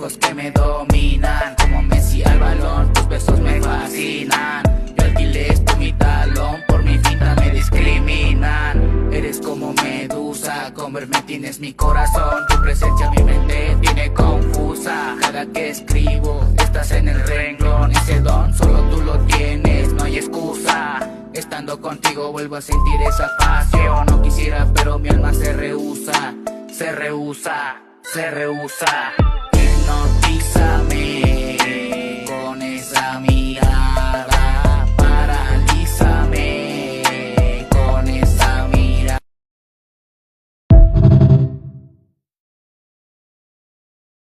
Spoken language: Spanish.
ojos que me dominan, como Messi al balón, tus besos me fascinan. Yo alquilé mi talón, por mi finta me discriminan. Eres como Medusa, con verme tienes mi corazón. Tu presencia mi mente tiene confusa. Cada que escribo estás en el renglón. Ese don solo tú lo tienes, no hay excusa. Estando contigo vuelvo a sentir esa pasión. No quisiera pero mi alma se rehúsa, se rehúsa, se rehúsa.